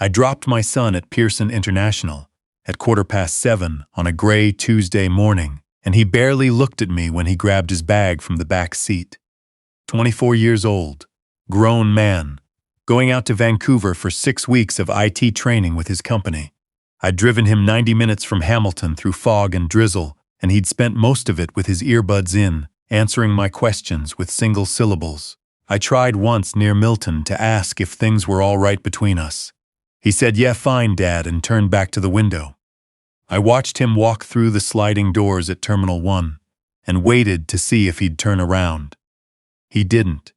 I dropped my son at Pearson International at 7:15 on a gray Tuesday morning, and he barely looked at me when he grabbed his bag from the back seat. 24 years old, grown man, going out to Vancouver for 6 weeks of IT training with his company. I'd driven him 90 minutes from Hamilton through fog and drizzle, and he'd spent most of it with his earbuds in, answering my questions with single syllables. I tried once near Milton to ask if things were all right between us. He said, "Yeah, fine, Dad," and turned back to the window. I watched him walk through the sliding doors at Terminal 1 and waited to see if he'd turn around. He didn't.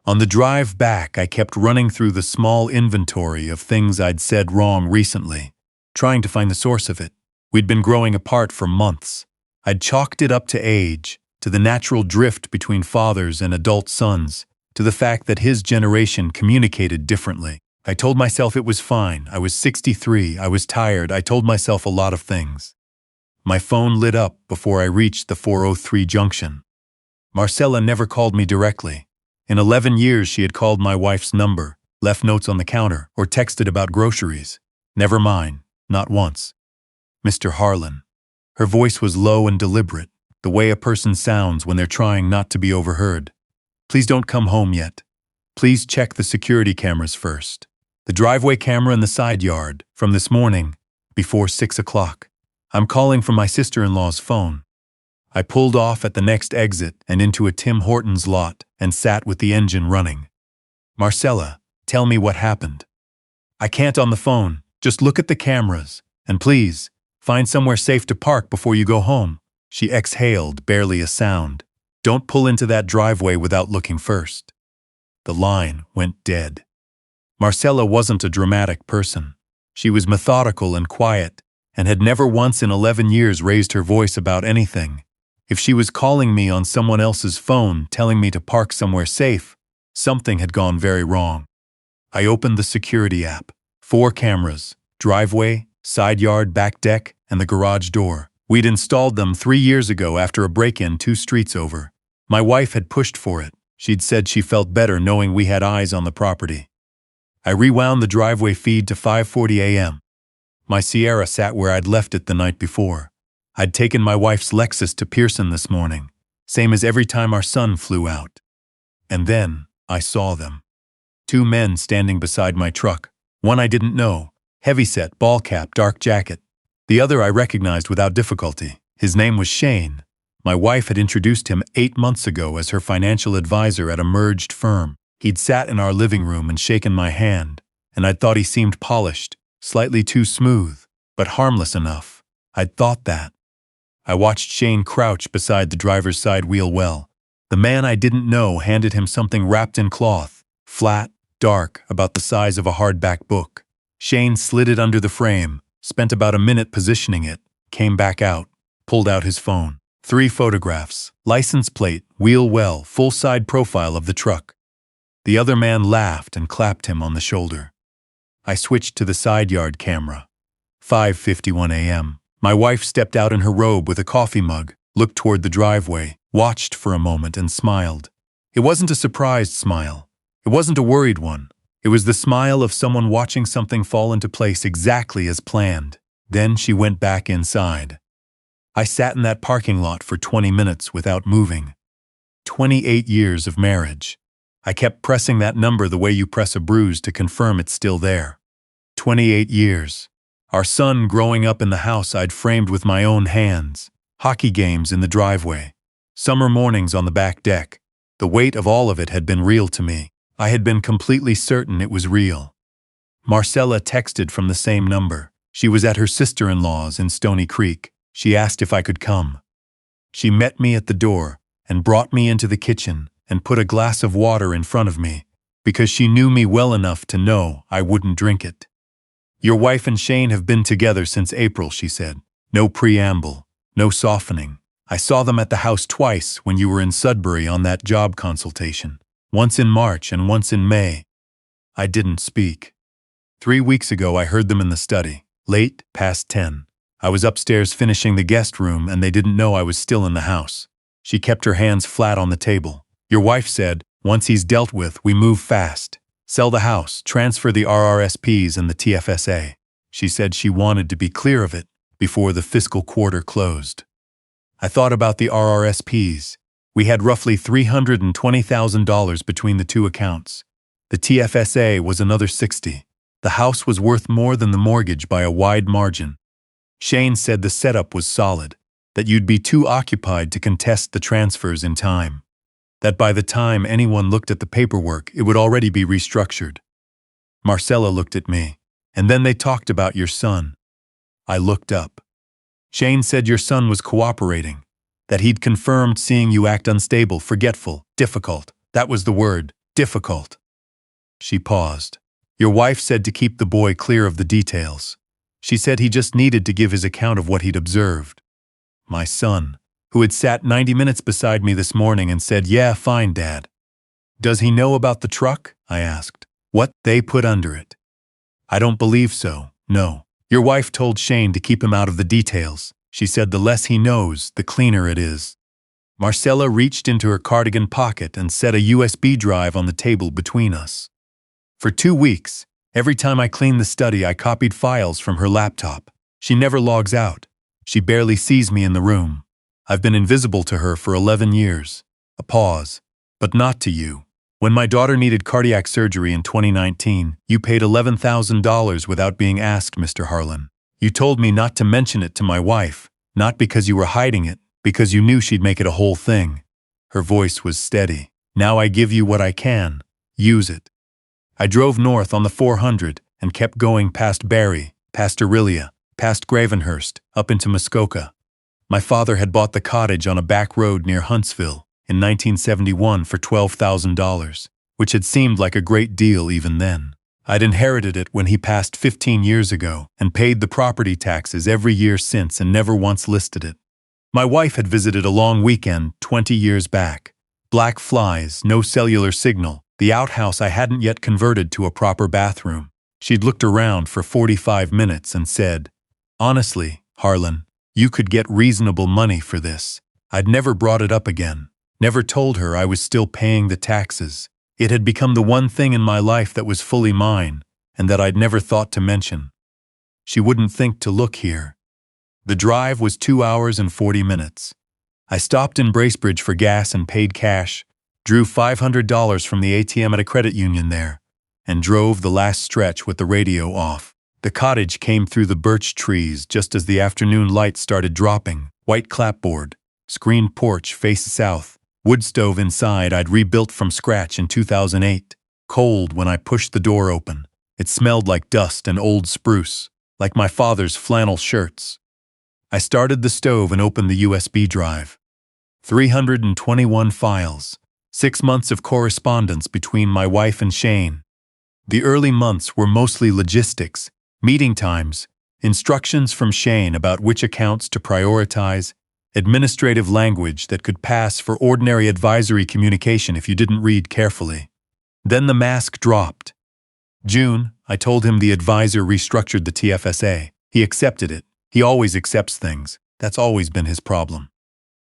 On the drive back, I kept running through the small inventory of things I'd said wrong recently, trying to find the source of it. We'd been growing apart for months. I'd chalked it up to age, to the natural drift between fathers and adult sons, to the fact that his generation communicated differently. I told myself it was fine. I was 63. I was tired. I told myself a lot of things. My phone lit up before I reached the 403 junction. Marcella never called me directly. In 11 years, she had called my wife's number, left notes on the counter, or texted about groceries. Never mine, not once. Mr. Harlan. Her voice was low and deliberate, the way a person sounds when they're trying not to be overheard. Please don't come home yet. Please check the security cameras first. The driveway camera in the side yard, from this morning, before 6 o'clock. I'm calling from my sister-in-law's phone. I pulled off at the next exit and into a Tim Hortons lot and sat with the engine running. Marcella, tell me what happened. I can't on the phone. Just look at the cameras. And please, find somewhere safe to park before you go home. She exhaled, barely a sound. Don't pull into that driveway without looking first. The line went dead. Marcella wasn't a dramatic person. She was methodical and quiet, and had never once in 11 years raised her voice about anything. If she was calling me on someone else's phone, telling me to park somewhere safe, something had gone very wrong. I opened the security app. 4 cameras, driveway, side yard, back deck, and the garage door. We'd installed them 3 years ago after a break-in 2 streets over. My wife had pushed for it. She'd said she felt better knowing we had eyes on the property. I rewound the driveway feed to 5:40 a.m. My Sierra sat where I'd left it the night before. I'd taken my wife's Lexus to Pearson this morning, same as every time our son flew out. And then I saw them. 2 men standing beside my truck. One I didn't know, heavyset, ball cap, dark jacket. The other I recognized without difficulty. His name was Shane. My wife had introduced him 8 months ago as her financial advisor at a merged firm. He'd sat in our living room and shaken my hand, and I'd thought he seemed polished, slightly too smooth, but harmless enough. I'd thought that. I watched Shane crouch beside the driver's side wheel well. The man I didn't know handed him something wrapped in cloth, flat, dark, about the size of a hardback book. Shane slid it under the frame, spent about a minute positioning it, came back out, pulled out his phone. 3 photographs, license plate, wheel well, full side profile of the truck. The other man laughed and clapped him on the shoulder. I switched to the side yard camera. 5:51 a.m. My wife stepped out in her robe with a coffee mug, looked toward the driveway, watched for a moment and smiled. It wasn't a surprised smile. It wasn't a worried one. It was the smile of someone watching something fall into place exactly as planned. Then she went back inside. I sat in that parking lot for 20 minutes without moving. 28 years of marriage. I kept pressing that number the way you press a bruise to confirm it's still there. 28 years. Our son growing up in the house I'd framed with my own hands. Hockey games in the driveway. Summer mornings on the back deck. The weight of all of it had been real to me. I had been completely certain it was real. Marcella texted from the same number. She was at her sister-in-law's in Stony Creek. She asked if I could come. She met me at the door and brought me into the kitchen and put a glass of water in front of me, because she knew me well enough to know I wouldn't drink it. Your wife and Shane have been together since April, she said. No preamble, no softening. I saw them at the house twice when you were in Sudbury on that job consultation, once in March and once in May. I didn't speak. 3 weeks ago I heard them in the study, late, past 10. I was upstairs finishing the guest room and they didn't know I was still in the house. She kept her hands flat on the table. Your wife said, once he's dealt with, we move fast. Sell the house, transfer the RRSPs and the TFSA. She said she wanted to be clear of it before the fiscal quarter closed. I thought about the RRSPs. We had roughly $320,000 between the two accounts. The TFSA was another $60,000. The house was worth more than the mortgage by a wide margin. Shane said the setup was solid, that you'd be too occupied to contest the transfers in time, that by the time anyone looked at the paperwork, it would already be restructured. Marcella looked at me, and then they talked about your son. I looked up. Shane said your son was cooperating, that he'd confirmed seeing you act unstable, forgetful, difficult. That was the word, difficult. She paused. Your wife said to keep the boy clear of the details. She said he just needed to give his account of what he'd observed. My son, who had sat 90 minutes beside me this morning and said, "Yeah, fine, Dad." "Does he know about the truck?" I asked. "What they put under it?" "I don't believe so, no. Your wife told Shane to keep him out of the details. She said the less he knows, the cleaner it is." Marcella reached into her cardigan pocket and set a USB drive on the table between us. For 2 weeks, every time I cleaned the study, I copied files from her laptop. She never logs out. She barely sees me in the room. I've been invisible to her for 11 years. A pause. But not to you. When my daughter needed cardiac surgery in 2019, you paid $11,000 without being asked, Mr. Harlan. You told me not to mention it to my wife, not because you were hiding it, because you knew she'd make it a whole thing. Her voice was steady. Now I give you what I can. Use it. I drove north on the 400 and kept going past Barrie, past Aurelia, past Gravenhurst, up into Muskoka. My father had bought the cottage on a back road near Huntsville in 1971 for $12,000, which had seemed like a great deal even then. I'd inherited it when he passed 15 years ago and paid the property taxes every year since and never once listed it. My wife had visited a long weekend 20 years back. Black flies, no cellular signal, the outhouse I hadn't yet converted to a proper bathroom. She'd looked around for 45 minutes and said, "Honestly, Harlan, you could get reasonable money for this." I'd never brought it up again, never told her I was still paying the taxes. It had become the one thing in my life that was fully mine and that I'd never thought to mention. She wouldn't think to look here. The drive was 2 hours and 40 minutes. I stopped in Bracebridge for gas and paid cash, drew $500 from the ATM at a credit union there, and drove the last stretch with the radio off. The cottage came through the birch trees just as the afternoon light started dropping. White clapboard, screened porch faced south, wood stove inside I'd rebuilt from scratch in 2008. Cold when I pushed the door open. It smelled like dust and old spruce, like my father's flannel shirts. I started the stove and opened the USB drive. 321 files, 6 months of correspondence between my wife and Shane. The early months were mostly logistics, meeting times, instructions from Shane about which accounts to prioritize, administrative language that could pass for ordinary advisory communication if you didn't read carefully. Then the mask dropped. June, I told him the advisor restructured the TFSA. He accepted it. He always accepts things. That's always been his problem.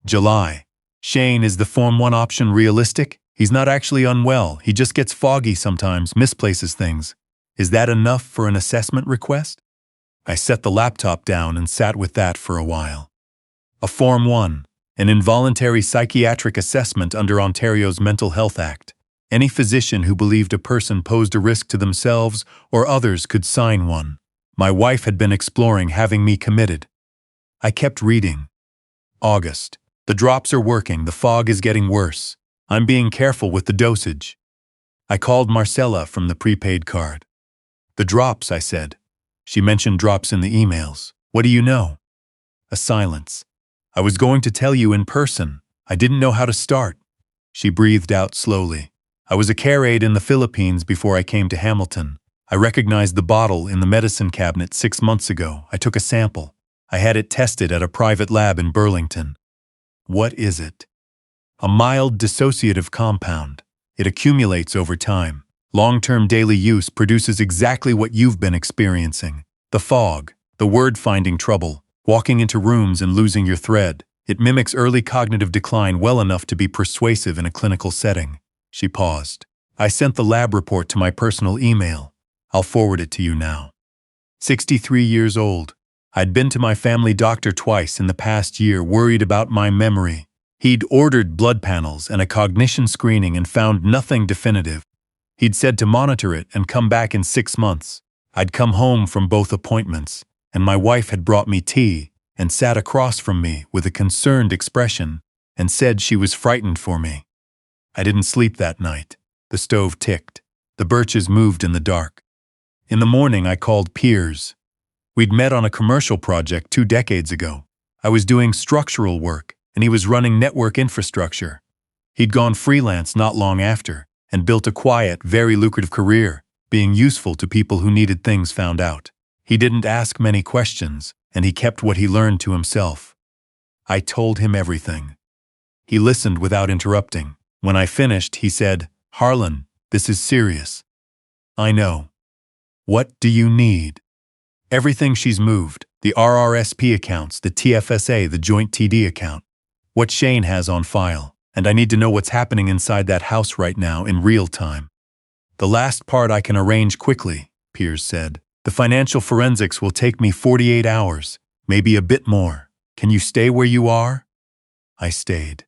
July. Shane, is the Form 1 option realistic? He's not actually unwell. He just gets foggy sometimes, misplaces things. Is that enough for an assessment request? I set the laptop down and sat with that for a while. A Form 1, an involuntary psychiatric assessment under Ontario's Mental Health Act. Any physician who believed a person posed a risk to themselves or others could sign one. My wife had been exploring having me committed. I kept reading. August. The drops are working. The fog is getting worse. I'm being careful with the dosage. I called Marcella from the prepaid card. The drops, I said. She mentioned drops in the emails. What do you know? A silence. I was going to tell you in person. I didn't know how to start. She breathed out slowly. I was a care aide in the Philippines before I came to Hamilton. I recognized the bottle in the medicine cabinet 6 months ago. I took a sample. I had it tested at a private lab in Burlington. What is it? A mild dissociative compound. It accumulates over time. Long-term daily use produces exactly what you've been experiencing. The fog, the word-finding trouble, walking into rooms and losing your thread. It mimics early cognitive decline well enough to be persuasive in a clinical setting. She paused. I sent the lab report to my personal email. I'll forward it to you now. 63 years old. I'd been to my family doctor twice in the past year, worried about my memory. He'd ordered blood panels and a cognition screening and found nothing definitive. He'd said to monitor it and come back in 6 months. I'd come home from both appointments, and my wife had brought me tea and sat across from me with a concerned expression and said she was frightened for me. I didn't sleep that night. The stove ticked. The birches moved in the dark. In the morning, I called Piers. We'd met on a commercial project 2 decades ago. I was doing structural work, and he was running network infrastructure. He'd gone freelance not long after and built a quiet, very lucrative career, being useful to people who needed things found out. He didn't ask many questions, and he kept what he learned to himself. I told him everything. He listened without interrupting. When I finished, he said, "Harlan, this is serious." "I know. What do you need?" "Everything she's moved, the RRSP accounts, the TFSA, the joint TD account, what Shane has on file, and I need to know what's happening inside that house right now in real time." "The last part I can arrange quickly," Piers said. "The financial forensics will take me 48 hours, maybe a bit more. Can you stay where you are?" I stayed.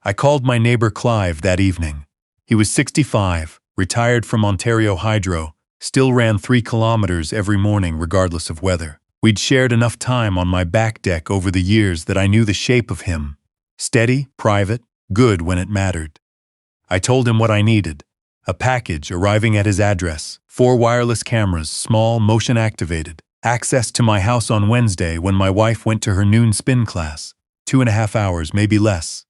I called my neighbor Clive that evening. He was 65, retired from Ontario Hydro, still ran 3 kilometers every morning regardless of weather. We'd shared enough time on my back deck over the years that I knew the shape of him. Steady, private, good when it mattered. I told him what I needed. A package arriving at his address, 4 wireless cameras, small, motion-activated. Access to my house on Wednesday when my wife went to her noon spin class. 2.5 hours, maybe less.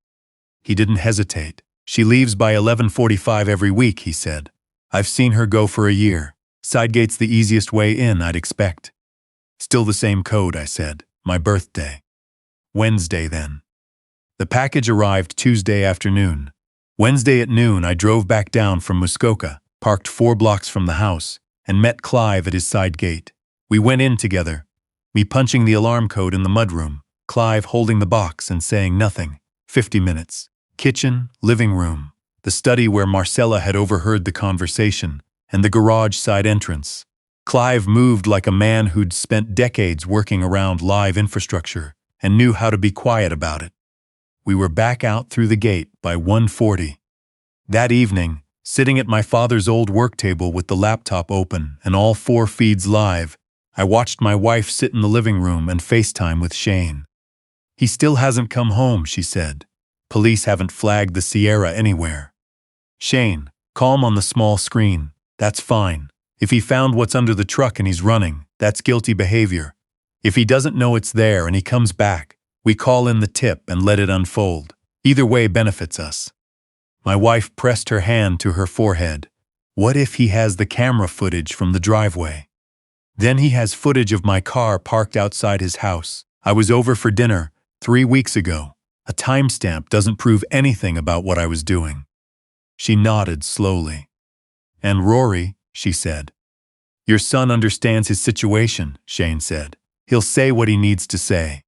He didn't hesitate. "She leaves by 11:45 every week," he said. "I've seen her go for a year. Sidegate's the easiest way in, I'd expect." "Still the same code," I said. "My birthday." "Wednesday, then." The package arrived Tuesday afternoon. Wednesday at noon, I drove back down from Muskoka, parked 4 blocks from the house, and met Clive at his side gate. We went in together, me punching the alarm code in the mudroom, Clive holding the box and saying nothing. 50 minutes. Kitchen, living room, the study where Marcella had overheard the conversation, and the garage side entrance. Clive moved like a man who'd spent decades working around live infrastructure and knew how to be quiet about it. We were back out through the gate by 1:40. That evening, sitting at my father's old work table with the laptop open and all 4 feeds live, I watched my wife sit in the living room and FaceTime with Shane. "He still hasn't come home," she said. "Police haven't flagged the Sierra anywhere." "Shane, calm on the small screen. That's fine. If he found what's under the truck and he's running, that's guilty behavior. If he doesn't know it's there and he comes back, we call in the tip and let it unfold. Either way benefits us." My wife pressed her hand to her forehead. "What if he has the camera footage from the driveway? Then he has footage of my car parked outside his house. I was over for dinner 3 weeks ago. A timestamp doesn't prove anything about what I was doing." She nodded slowly. "And Rory," she said. "Your son understands his situation," Shane said. "He'll say what he needs to say."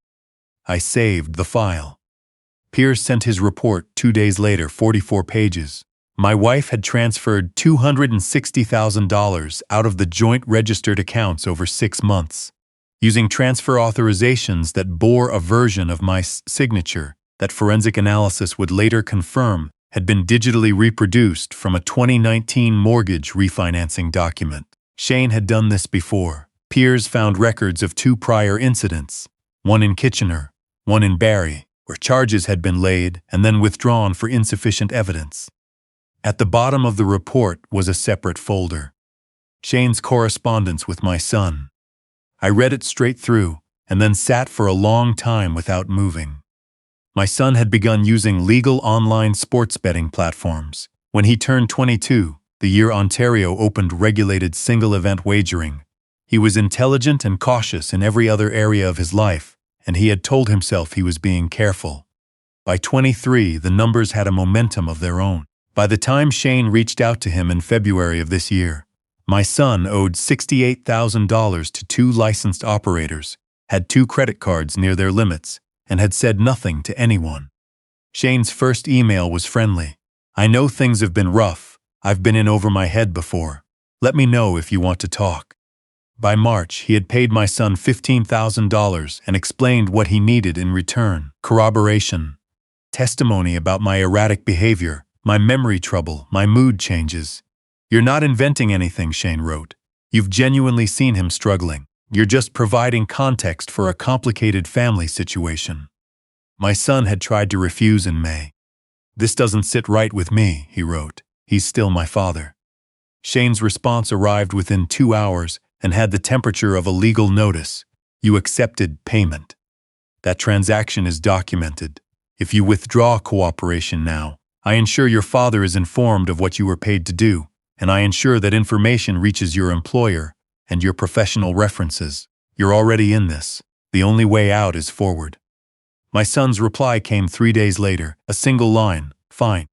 I saved the file. Piers sent his report 2 days later, 44 pages. My wife had transferred $260,000 out of the joint registered accounts over 6 months, using transfer authorizations that bore a version of my signature that forensic analysis would later confirm had been digitally reproduced from a 2019 mortgage refinancing document. Shane had done this before. Piers found records of 2 prior incidents, one in Kitchener, one in Barrie, where charges had been laid and then withdrawn for insufficient evidence. At the bottom of the report was a separate folder. Shane's correspondence with my son. I read it straight through and then sat for a long time without moving. My son had begun using legal online sports betting platforms. When he turned 22, the year Ontario opened regulated single-event wagering, he was intelligent and cautious in every other area of his life, and he had told himself he was being careful. By 23, the numbers had a momentum of their own. By the time Shane reached out to him in February of this year, my son owed $68,000 to 2 licensed operators, had 2 credit cards near their limits, and had said nothing to anyone. Shane's first email was friendly. "I know things have been rough, I've been in over my head before. Let me know if you want to talk. By March, he had paid my son $15,000 and explained what he needed in return. Corroboration. Testimony about my erratic behavior, my memory trouble, my mood changes. You're not inventing anything, Shane wrote. You've genuinely seen him struggling. You're just providing context for a complicated family situation. My son had tried to refuse in May. This doesn't sit right with me, he wrote. He's still my father. Shane's response arrived within 2 hours and had the temperature of a legal notice. You accepted payment. That transaction is documented. If you withdraw cooperation now, I ensure your father is informed of what you were paid to do, and I ensure that information reaches your employer and your professional references. You're already in this. The only way out is forward. My son's reply came 3 days later, a single line, fine.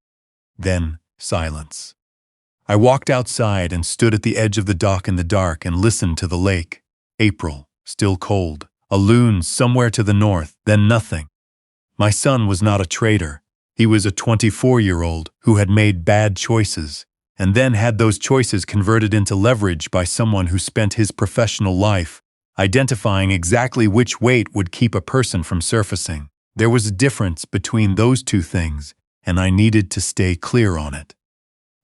Then, silence. I walked outside and stood at the edge of the dock in the dark and listened to the lake. April, still cold. A loon somewhere to the north, then nothing. My son was not a traitor. He was a 24-year-old who had made bad choices, and then had those choices converted into leverage by someone who spent his professional life identifying exactly which weight would keep a person from surfacing. There was a difference between those two things, and I needed to stay clear on it.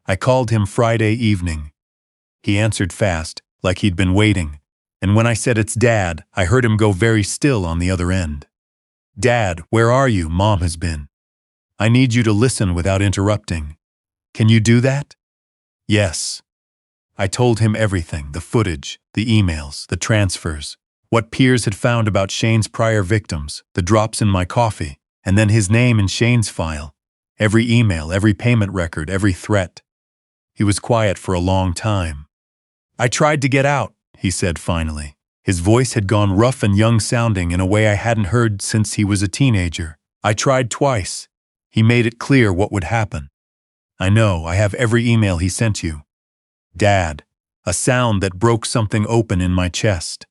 I called him Friday evening. He answered fast, like he'd been waiting, and when I said it's Dad, I heard him go very still on the other end. Dad, where are you? Mom has been. I need you to listen without interrupting. Can you do that? Yes. I told him everything, the footage, the emails, the transfers, what Piers had found about Shane's prior victims, the drops in my coffee, and then his name in Shane's file. Every email, every payment record, every threat. He was quiet for a long time. I tried to get out, he said finally. His voice had gone rough and young-sounding in a way I hadn't heard since he was a teenager. I tried twice. He made it clear what would happen. I know, I have every email he sent you. Dad, a sound that broke something open in my chest.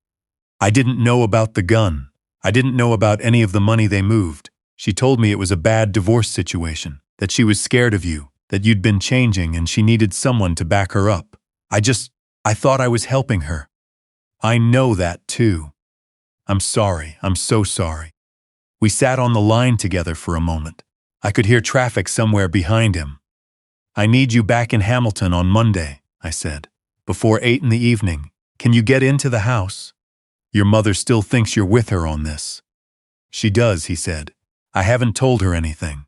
I didn't know about the gun. I didn't know about any of the money they moved. She told me it was a bad divorce situation, that she was scared of you, that you'd been changing and she needed someone to back her up. I thought I was helping her. I know that too. I'm sorry, I'm so sorry. We sat on the line together for a moment. I could hear traffic somewhere behind him. I need you back in Hamilton on Monday, I said. Before 8 in the evening. Can you get into the house? Your mother still thinks you're with her on this. She does, he said. I haven't told her anything.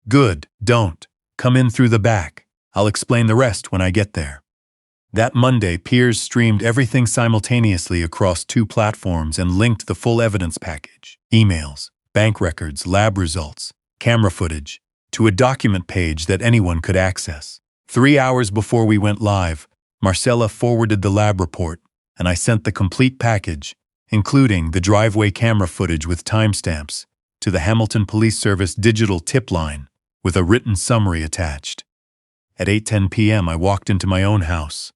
Good, don't. Come in through the back. I'll explain the rest when I get there. That Monday, Piers streamed everything simultaneously across 2 platforms and linked the full evidence package, emails, bank records, lab results, camera footage, to a document page that anyone could access. 3 hours before we went live, Marcella forwarded the lab report, and I sent the complete package, including the driveway camera footage with timestamps, to the Hamilton Police Service digital tip line, with a written summary attached. At 8:10 p.m., I walked into my own house.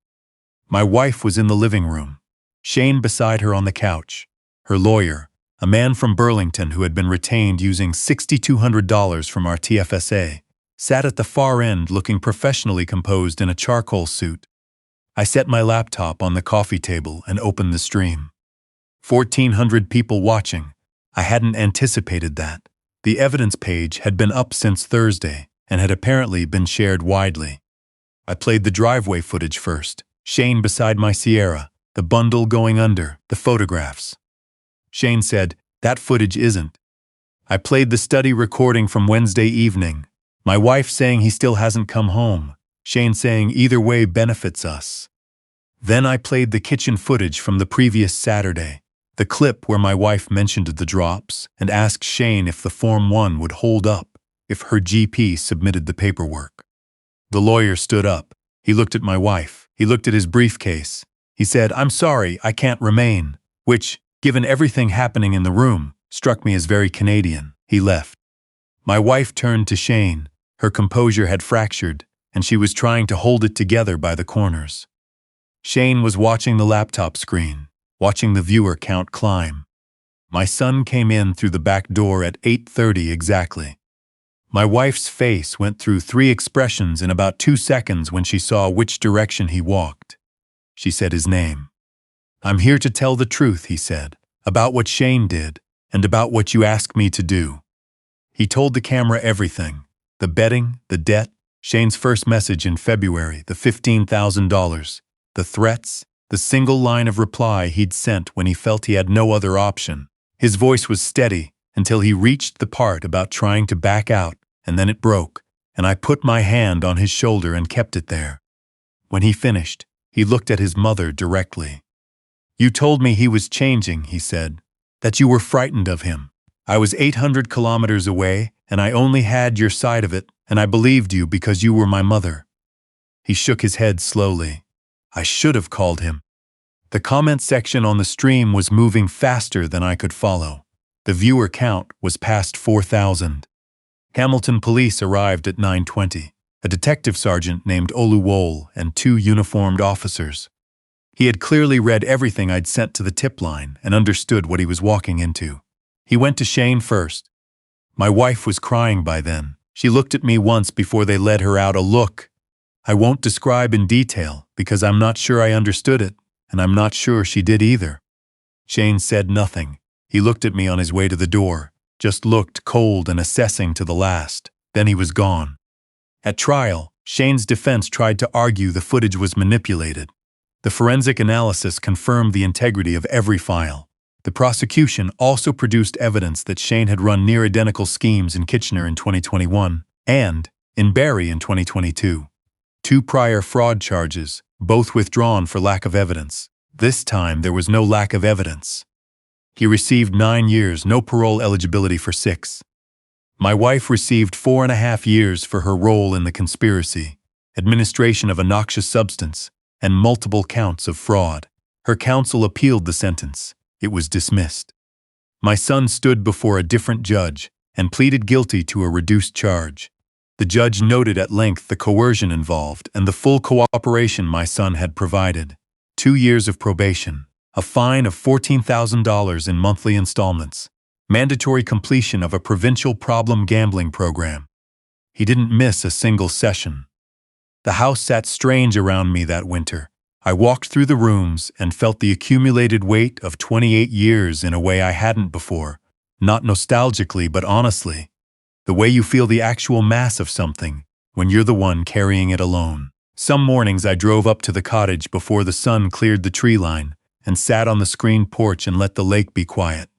My wife was in the living room, Shane beside her on the couch. Her lawyer, a man from Burlington who had been retained using $6,200 from our TFSA, sat at the far end looking professionally composed in a charcoal suit. I set my laptop on the coffee table and opened the stream. 1,400 people watching. I hadn't anticipated that. The evidence page had been up since Thursday and had apparently been shared widely. I played the driveway footage first. Shane beside my Sierra, the bundle going under, the photographs. Shane said, that footage isn't. I played the study recording from Wednesday evening. My wife saying he still hasn't come home. Shane saying either way benefits us. Then I played the kitchen footage from the previous Saturday, the clip where my wife mentioned the drops and asked Shane if the Form 1 would hold up if her GP submitted the paperwork. The lawyer stood up. He looked at my wife. He looked at his briefcase. He said, I'm sorry, I can't remain, which, given everything happening in the room, struck me as very Canadian. He left. My wife turned to Shane. Her composure had fractured, and she was trying to hold it together by the corners. Shane was watching the laptop screen, watching the viewer count climb. My son came in through the back door at 8:30 exactly. My wife's face went through 3 expressions in about 2 seconds when she saw which direction he walked. She said his name. "I'm here to tell the truth," he said, "about what Shane did, and about what you asked me to do." He told the camera everything: the betting, the debt, Shane's first message in February, the $15,000, the threats, the single line of reply he'd sent when he felt he had no other option. His voice was steady until he reached the part about trying to back out, and then it broke, and I put my hand on his shoulder and kept it there. When he finished, he looked at his mother directly. "You told me he was changing," he said, "that you were frightened of him. I was 800 kilometers away, and I only had your side of it, and I believed you because you were my mother." He shook his head slowly. I should have called him. The comment section on the stream was moving faster than I could follow. The viewer count was past 4,000. Hamilton police arrived at 9:20. A detective sergeant named Oluwole and 2 uniformed officers. He had clearly read everything I'd sent to the tip line and understood what he was walking into. He went to Shane first. My wife was crying by then. She looked at me once before they led her out, a look I won't describe in detail because I'm not sure I understood it, and I'm not sure she did either. Shane said nothing. He looked at me on his way to the door, just looked cold and assessing to the last. Then he was gone. At trial, Shane's defense tried to argue the footage was manipulated. The forensic analysis confirmed the integrity of every file. The prosecution also produced evidence that Shane had run near-identical schemes in Kitchener in 2021 and in Barrie in 2022. 2 prior fraud charges, both withdrawn for lack of evidence. This time there was no lack of evidence. He received 9 years, no parole eligibility for 6. My wife received 4.5 years for her role in the conspiracy, administration of a noxious substance, and multiple counts of fraud. Her counsel appealed the sentence. It was dismissed. My son stood before a different judge and pleaded guilty to a reduced charge. The judge noted at length the coercion involved and the full cooperation my son had provided. 2 years of probation, a fine of $14,000 in monthly installments, mandatory completion of a provincial problem gambling program. He didn't miss a single session. The house sat strange around me that winter. I walked through the rooms and felt the accumulated weight of 28 years in a way I hadn't before, not nostalgically but honestly. The way you feel the actual mass of something when you're the one carrying it alone. Some mornings I drove up to the cottage before the sun cleared the tree line and sat on the screened porch and let the lake be quiet.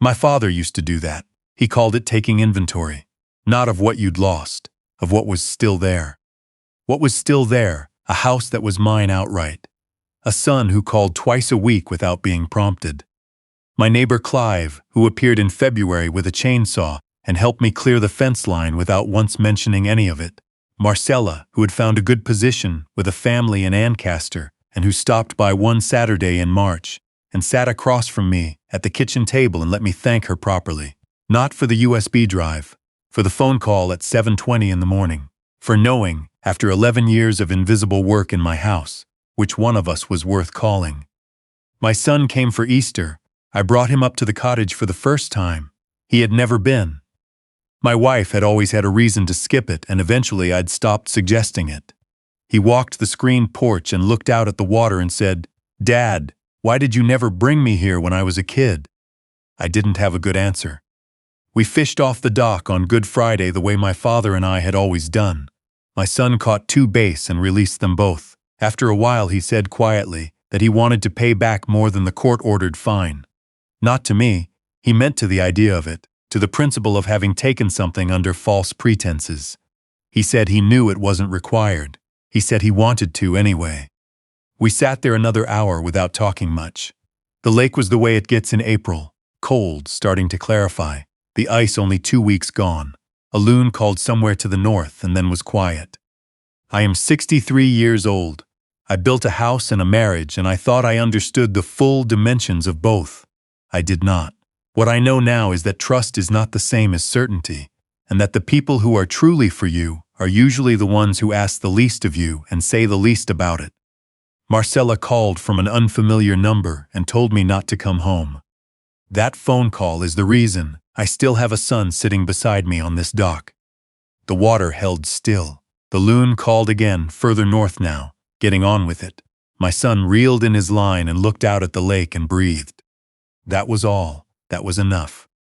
My father used to do that. He called it taking inventory, not of what you'd lost, of what was still there. What was still there, a house that was mine outright. A son who called twice a week without being prompted. My neighbor Clive, who appeared in February with a chainsaw and helped me clear the fence line without once mentioning any of it. Marcella, who had found a good position with a family in Ancaster and who stopped by one Saturday in March and sat across from me at the kitchen table and let me thank her properly. Not for the USB drive, for the phone call at 7:20 in the morning, for knowing, after 11 years of invisible work in my house, which one of us was worth calling. My son came for Easter. I brought him up to the cottage for the first time. He had never been. My wife had always had a reason to skip it, and eventually I'd stopped suggesting it. He walked the screened porch and looked out at the water and said, "Dad, why did you never bring me here when I was a kid?" I didn't have a good answer. We fished off the dock on Good Friday the way my father and I had always done. My son caught 2 bass and released them both. After a while he said quietly that he wanted to pay back more than the court-ordered fine. Not to me, he meant to the idea of it, to the principle of having taken something under false pretenses. He said he knew it wasn't required. He said he wanted to anyway. We sat there another hour without talking much. The lake was the way it gets in April, cold, starting to clarify, the ice only 2 weeks gone. A loon called somewhere to the north and then was quiet. I am 63 years old. I built a house and a marriage, and I thought I understood the full dimensions of both. I did not. What I know now is that trust is not the same as certainty, and that the people who are truly for you are usually the ones who ask the least of you and say the least about it. Marcella called from an unfamiliar number and told me not to come home. That phone call is the reason I still have a son sitting beside me on this dock. The water held still. The loon called again, further north now, getting on with it. My son reeled in his line and looked out at the lake and breathed. That was all. That was enough.